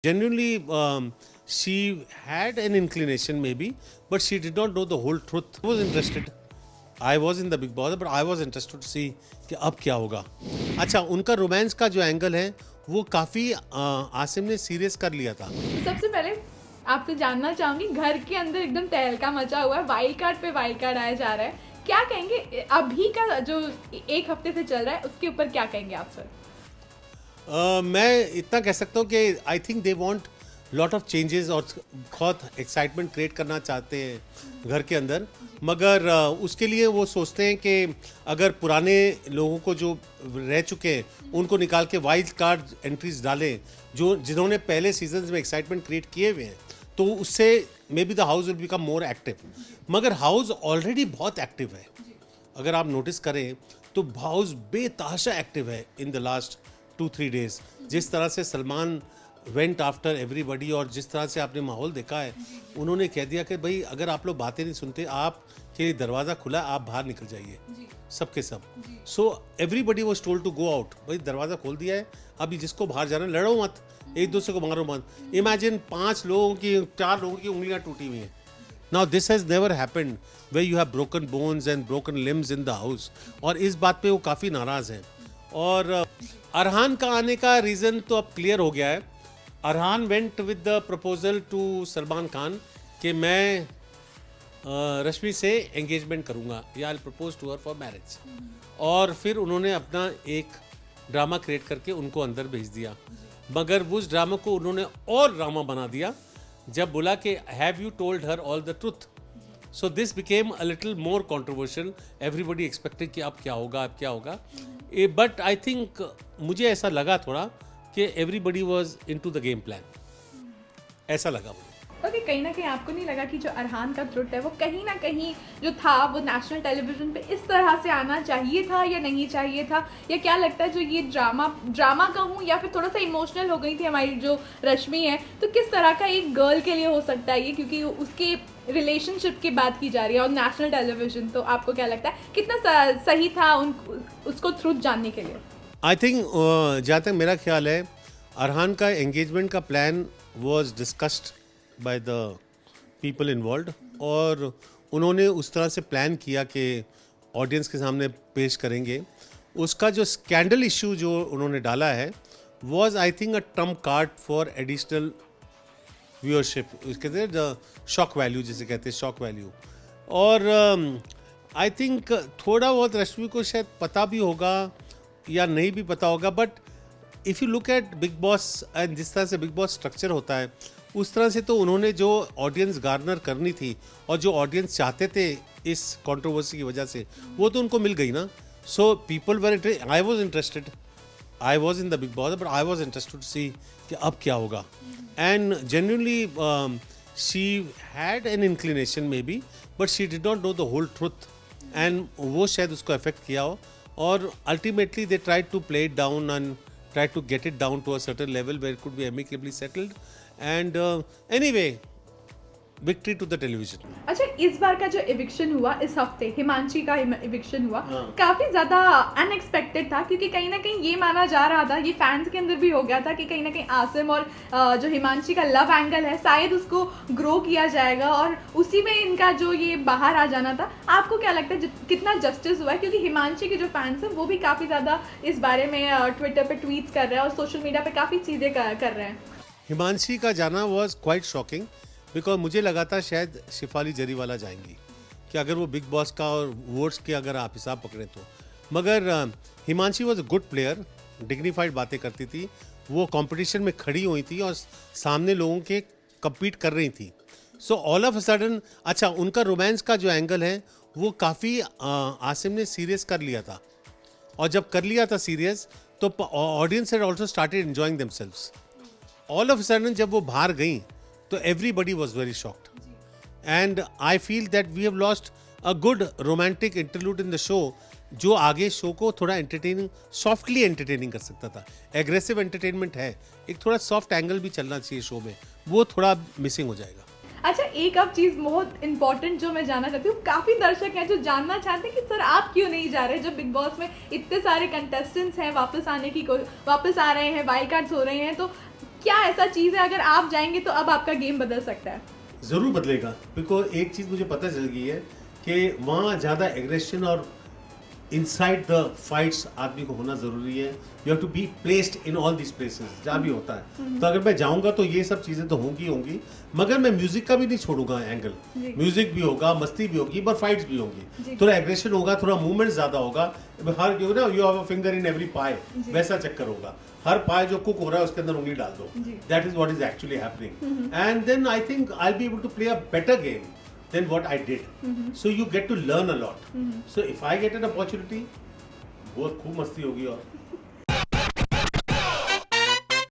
Genuinely, she had an inclination maybe, but she did not know the whole truth. I was interested. I was in the Big Boss, but I was interested to see कि अब क्या होगा. अच्छा, उनका romance का जो angle है वो काफ़ी आसिम ने सीरियस कर लिया था. सबसे पहले आपसे जानना चाहूंगी, घर के अंदर एकदम तहलका मचा हुआ है, वाइल्ड कार्ड पे वाइल्ड कार्ड आया जा रहा है, क्या कहेंगे अभी का जो एक हफ्ते से चल रहा है उसके ऊपर क्या कहेंगे आप सर? मैं इतना कह सकता हूँ कि I think they want lot of changes और बहुत एक्साइटमेंट क्रिएट करना चाहते हैं घर के अंदर, मगर उसके लिए वो सोचते हैं कि अगर पुराने लोगों को जो रह चुके हैं उनको निकाल के वाइल्ड कार्ड एंट्रीज डालें जो जिन्होंने पहले सीजन्स में एक्साइटमेंट क्रिएट किए हुए हैं, तो उससे may be the house will become more active. मगर हाउस ऑलरेडी बहुत एक्टिव है. अगर आप नोटिस करें तो हाउस बेतहाशा एक्टिव है इन द लास्ट 2-3 डेज. जिस तरह से सलमान वेंट आफ्टर एवरीबडी और जिस तरह से आपने माहौल देखा है, उन्होंने कह दिया कि भाई अगर आप लोग बातें नहीं सुनते, आपके लिए दरवाज़ा खुला, आप बाहर निकल जाइए, सबके सब. So everybody was told to go out. भाई दरवाज़ा खोल दिया है, अभी जिसको बाहर जाना है लड़ो मत, एक दूसरे को मारो मत. इमेजिन 4 लोगों की उंगलियां टूटी हुई हैं. Now this has never happened where you have broken bones and broken limbs in the house. और इस बात पे वो काफ़ी नाराज़ हैं. और अरहान का आने का रीज़न तो अब क्लियर हो गया है. Arhaan went with the proposal to Salman Khan कि मैं रश्मि से एंगेजमेंट करूँगा या I propose to her for marriage. और फिर उन्होंने अपना एक ड्रामा क्रिएट करके उनको अंदर भेज दिया. मगर उस ड्रामा को उन्होंने और ड्रामा बना दिया जब बोला कि have you told her all the truth. So this became a little more controversial. Everybody expected कि अब क्या होगा, अब क्या होगा. बट आई थिंक मुझे ऐसा लगा थोड़ा कि everybody was into the game plan, ऐसा लगा मुझे. ओके, कहीं ना कहीं आपको नहीं लगा कि जो अरहान का ट्रुथ है वो कहीं ना कहीं जो था वो नेशनल टेलीविजन पे इस तरह से आना चाहिए था या नहीं चाहिए था? या क्या लगता है जो ये ड्रामा कहूँ या फिर थोड़ा सा इमोशनल हो गई थी हमारी जो रश्मि है, तो किस तरह का एक गर्ल के लिए हो सकता है ये, क्योंकि उसके रिलेशनशिप की बात की जा रही है और नेशनल टेलीविजन, तो आपको क्या लगता है कितना सही था उसको ट्रुथ जानने के लिए? आई थिंक जहाँ तक मेरा ख्याल है, अरहान का एंगेजमेंट का plan was discussed by the people involve और उन्होंने उस तरह से प्लान किया कि ऑडियंस के सामने पेश करेंगे. उसका जो स्कैंडल इशू जो उन्होंने डाला है was I think a Trump card for additional viewership. कहते हैं द शॉक वैल्यू, जिसे कहते हैं शॉक वैल्यू. और आई थिंक थोड़ा बहुत रश्मि को शायद पता भी होगा या नहीं भी पता होगा, but if you look at big boss and जिस तरह से बिग बॉस स्ट्रक्चर होता है उस तरह से तो उन्होंने जो ऑडियंस गार्नर करनी थी और जो ऑडियंस चाहते थे इस कंट्रोवर्सी की वजह से, वो तो उनको मिल गई ना. So people were I was interested. I was in the Bigg Boss, but I was interested to see कि अब क्या होगा. And genuinely she had an inclination may be, but she did not know the whole truth. And वो शायद उसको affect किया हो और ultimately they tried to play it down and try to get it down to a certain level where it could be amicably settled. And anyway, victory to the television. अच्छा, इस बार का जो इविक्शन हुआ इस हफ्ते, हिमांशी का इविक्शन हुआ, काफी ज्यादा अनएक्सपेक्टेड था, क्योंकि कहीं ना कहीं ये माना जा रहा था, ये फैंस के अंदर भी हो गया था कि कहीं ना कहीं आसिम और जो हिमांशी का लव एंगल है शायद उसको ग्रो किया जाएगा और उसी में इनका जो ये बाहर आ जाना था. आपको क्या लगता है कितना जस्टिस हुआ है? क्योंकि हिमांशी के जो फैंस हैं वो भी काफी ज्यादा इस बारे में ट्विटर पे ट्वीट्स कर रहे हैं और सोशल मीडिया पे काफी चीजें कर रहे हैं. हिमांशी का जाना वॉज क्वाइट शॉकिंग बिकॉज मुझे लगा था शायद शिफाली जरीवाला जाएंगी कि अगर वो बिग बॉस का और वोट्स के अगर आप हिसाब पकड़ें तो. मगर Himanshi was a good player, dignified बातें करती थी, वो कंपटीशन में खड़ी हुई थी और सामने लोगों के कम्पीट कर रही थी. So all of a sudden, अच्छा उनका रोमांस का जो एंगल है वो काफ़ी आसिम ने सीरियस कर लिया था. और जब कर लिया था सीरियस तो audience had also started enjoying themselves. All of a sudden जब वो बाहर गई तो everybody was very shocked. And I feel that we have lost a good romantic interlude in the show जो आगे शो को थोड़ा एंटरटेनिंग, सॉफ्टली एंटरटेनिंग कर सकता था. एग्रेसिव एंटरटेनमेंट है, एक थोड़ा सॉफ्ट एंगल भी चलना चाहिए शो में, वो थोड़ा मिसिंग हो जाएगा. अच्छा, एक अब चीज़ बहुत इंपॉर्टेंट जो मैं जानना चाहती हूँ, काफ़ी दर्शक हैं जो जानना चाहते हैं कि सर आप क्यों नहीं जा रहे? जब बिग बॉस में इतने सारे कंटेस्टेंट्स हैं वापस आ रहे हैं, वाइल्ड कार्ड्स हो रहे हैं, तो क्या ऐसा चीज है अगर आप जाएंगे तो अब आपका गेम बदल सकता है? जरूर बदलेगा, बिकॉज एक चीज मुझे पता चल गई है कि वहाँ ज्यादा एग्रेशन और इनसाइड द फाइट्स आदमी को होना जरूरी है. You have to be placed in all this places जहाँ भी होता है. तो अगर मैं जाऊंगा तो ये सब चीजें तो होंगी, मगर मैं म्यूजिक का भी नहीं छोड़ूंगा एंगल. जी। म्यूजिक भी होगा, मस्ती भी होगी, पर फाइट्स भी होंगी. जी। थोड़ा एग्रेशन होगा, थोड़ा मूवमेंट ज्यादा होगा. Here you have a finger in every pie, जी। वैसा चक्कर होगा. हर पाए जो कुक हो रहा है उसके अंदर उंगली डाल दो. जी। That is what is actually happening. And then I think I be able to play a better game than what I did. So you get to learn a lot. So if I get an opportunity, बहुत खूब मस्ती होगी. और